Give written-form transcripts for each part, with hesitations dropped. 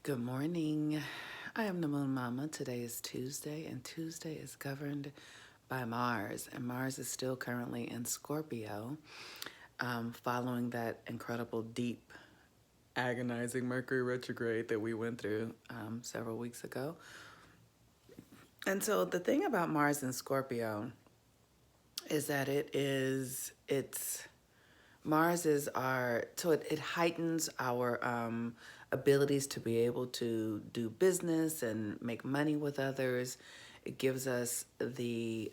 Good morning. I am the Moon Mama. Today is Tuesday, and Tuesday is governed by Mars, and Mars is still currently in Scorpio, following that incredible, deep, agonizing Mercury retrograde that we went through several weeks ago. And so the thing about Mars in Scorpio is that it's Mars is it heightens our abilities to be able to do business and make money with others. It gives us the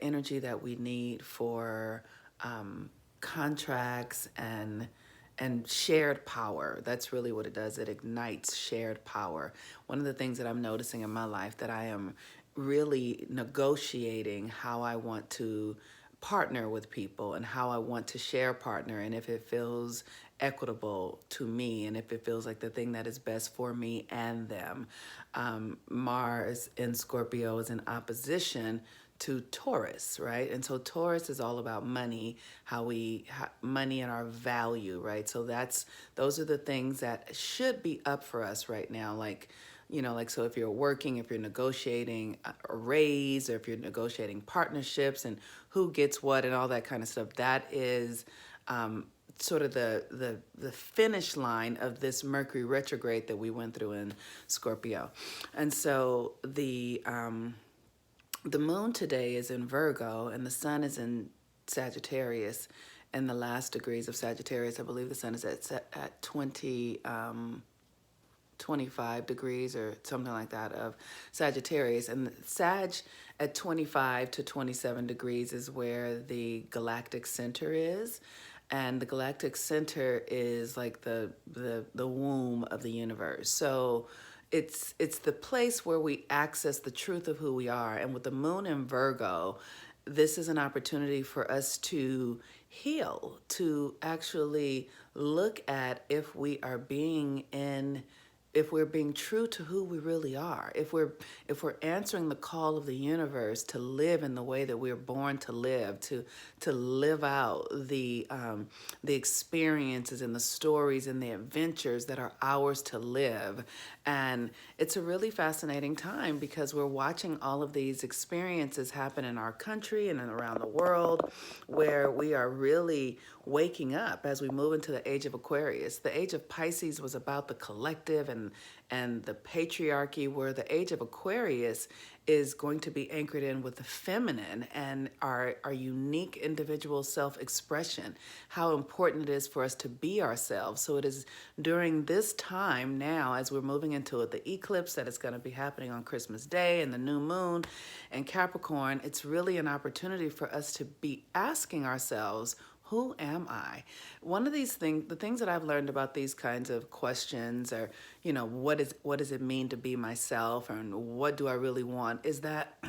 energy that we need for contracts and shared power. That's really what it does. It ignites shared power. One of the things that I'm noticing in my life that I am really negotiating how I want to partner with people and how I want to share partner, and if it feels equitable to me and if it feels like the thing that is best for me and them. Mars in Scorpio is in opposition to Taurus, right? And so Taurus is all about money, money and our value, right? So those are the things that should be up for us right now. Like, so if you're working, if you're negotiating a raise, or if you're negotiating partnerships and who gets what and all that kind of stuff, that is sort of the finish line of this Mercury retrograde that we went through in Scorpio. And so the moon today is in Virgo and the sun is in Sagittarius. And the last degrees of Sagittarius, I believe the sun is at 25 degrees or something like that of Sagittarius. And Sag at 25 to 27 degrees is where the galactic center is. And the galactic center is like the womb of the universe. So it's the place where we access the truth of who we are. And with the moon in Virgo, this is an opportunity for us to heal, to actually look at if we're being true to who we really are, if we're answering the call of the universe to live in the way that we're born to live, to live out the experiences and the stories and the adventures that are ours to live. And it's a really fascinating time because we're watching all of these experiences happen in our country and around the world, where we are really waking up as we move into the age of Aquarius. The age of Pisces was about the collective and the patriarchy, where the age of Aquarius is going to be anchored in with the feminine and our unique individual self-expression, how important it is for us to be ourselves. So it is during this time now, as we're moving into the eclipse that is going to be happening on Christmas Day and the new moon and Capricorn, it's really an opportunity for us to be asking ourselves, who am I? One of these things, the things that I've learned about these kinds of questions are, what does it mean to be myself, and what do I really want, is that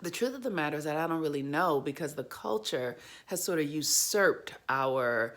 the truth of the matter is that I don't really know, because the culture has sort of usurped our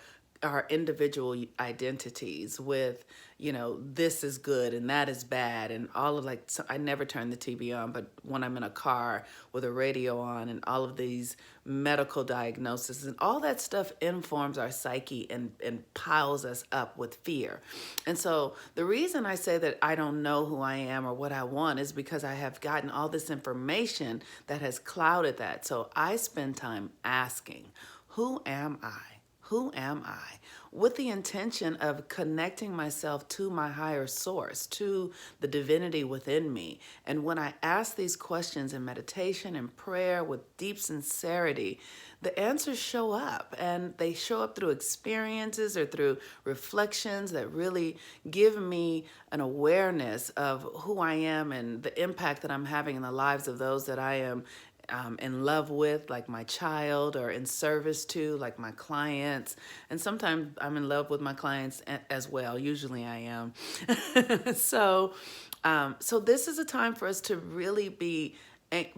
individual identities with, this is good and that is bad, and all of, like, so I never turn the TV on, but when I'm in a car with a radio on, and all of these medical diagnoses and all that stuff informs our psyche and piles us up with fear. And so the reason I say that I don't know who I am or what I want is because I have gotten all this information that has clouded that. So I spend time asking, who am I? Who am I? With the intention of connecting myself to my higher source, to the divinity within me. And when I ask these questions in meditation and prayer with deep sincerity, the answers show up, and they show up through experiences or through reflections that really give me an awareness of who I am and the impact that I'm having in the lives of those that I am in love with, like my child, or in service to, like my clients. And sometimes I'm in love with my clients as well. Usually I am. So this is a time for us to really be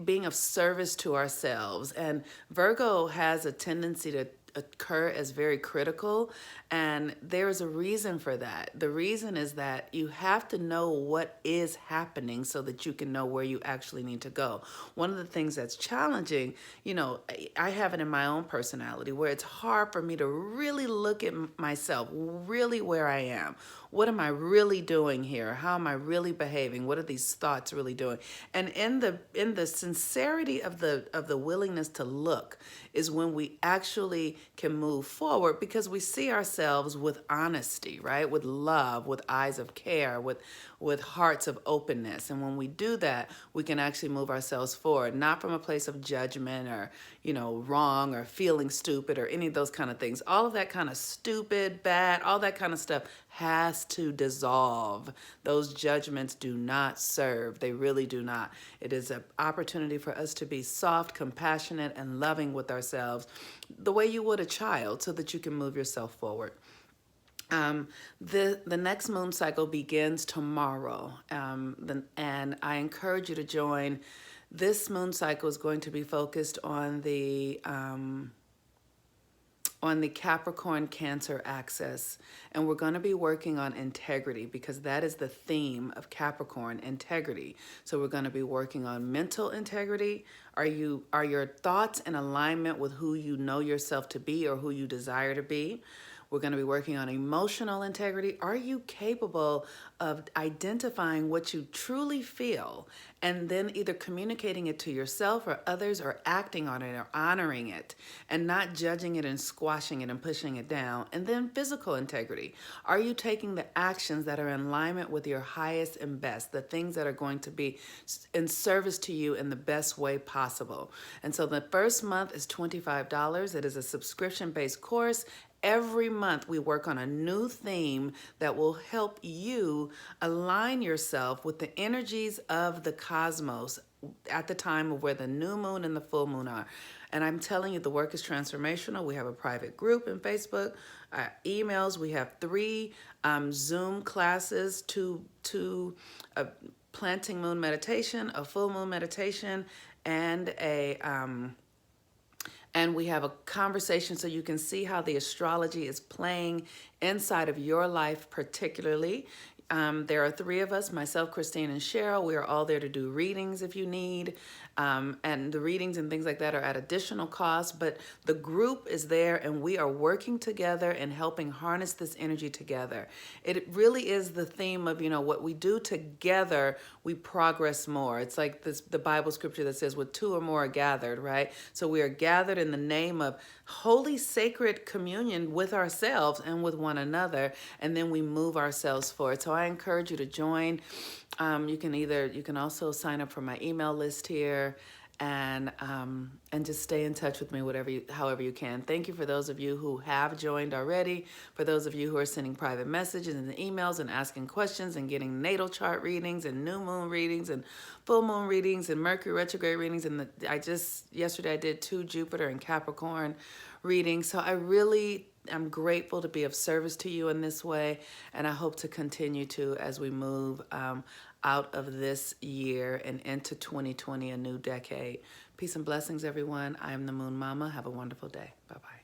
being of service to ourselves. And Virgo has a tendency to occur as very critical, and there is a reason for that. The reason is that you have to know what is happening so that you can know where you actually need to go. One of the things that's challenging, I have it in my own personality, where it's hard for me to really look at myself, really where I am. what am I really doing here? How am I really behaving? What are these thoughts really doing? And in the sincerity of the willingness to look is when we actually can move forward, because we see ourselves with honesty, right? With love, with eyes of care, with hearts of openness. And when we do that, we can actually move ourselves forward, not from a place of judgment or, wrong or feeling stupid or any of those kind of things. All of that kind of stupid, bad, all that kind of stuff has to dissolve. Those judgments do not serve. They really do not. It is an opportunity for us to be soft, compassionate, and loving with ourselves the way you would a child, so that you can move yourself forward. The next moon cycle begins tomorrow, and I encourage you to join. This moon cycle is going to be focused on the Capricorn Cancer axis, and we're going to be working on integrity, because that is the theme of Capricorn, integrity. So we're going to be working on mental integrity. Are your thoughts in alignment with who you know yourself to be or who you desire to be? We're going to be working on emotional integrity. Are you capable of identifying what you truly feel and then either communicating it to yourself or others, or acting on it or honoring it and not judging it and squashing it and pushing it down? And then physical integrity. Are you taking the actions that are in alignment with your highest and best, the things that are going to be in service to you in the best way possible? And so the first month is $25. It is a subscription-based course. Every month we work on a new theme that will help you align yourself with the energies of the cosmos at the time of where the new moon and the full moon are. And I'm telling you, the work is transformational. We have a private group in Facebook, emails. We have 3 Zoom classes, two planting moon meditation, a full moon meditation, and and we have a conversation so you can see how the astrology is playing inside of your life particularly. There are 3 of us, myself, Christine, and Cheryl. We are all there to do readings if you need. And the readings and things like that are at additional cost, but the group is there and we are working together and helping harness this energy together. It really is the theme of, what we do together, we progress more. It's like the Bible scripture that says, with 2 or more are gathered, right? So we are gathered in the name of holy sacred communion with ourselves and with one another, and then we move ourselves forward. So I encourage you to join. You can also sign up for my email list here, and just stay in touch with me however you can. Thank you for those of you who have joined already. For those of you who are sending private messages and emails and asking questions and getting natal chart readings and new moon readings and full moon readings and Mercury retrograde readings. And yesterday I did 2 Jupiter and Capricorn readings. So I'm grateful to be of service to you in this way, and I hope to continue to as we move out of this year and into 2020, a new decade. Peace and blessings, everyone. I am the Moon Mama. Have a wonderful day. Bye-bye.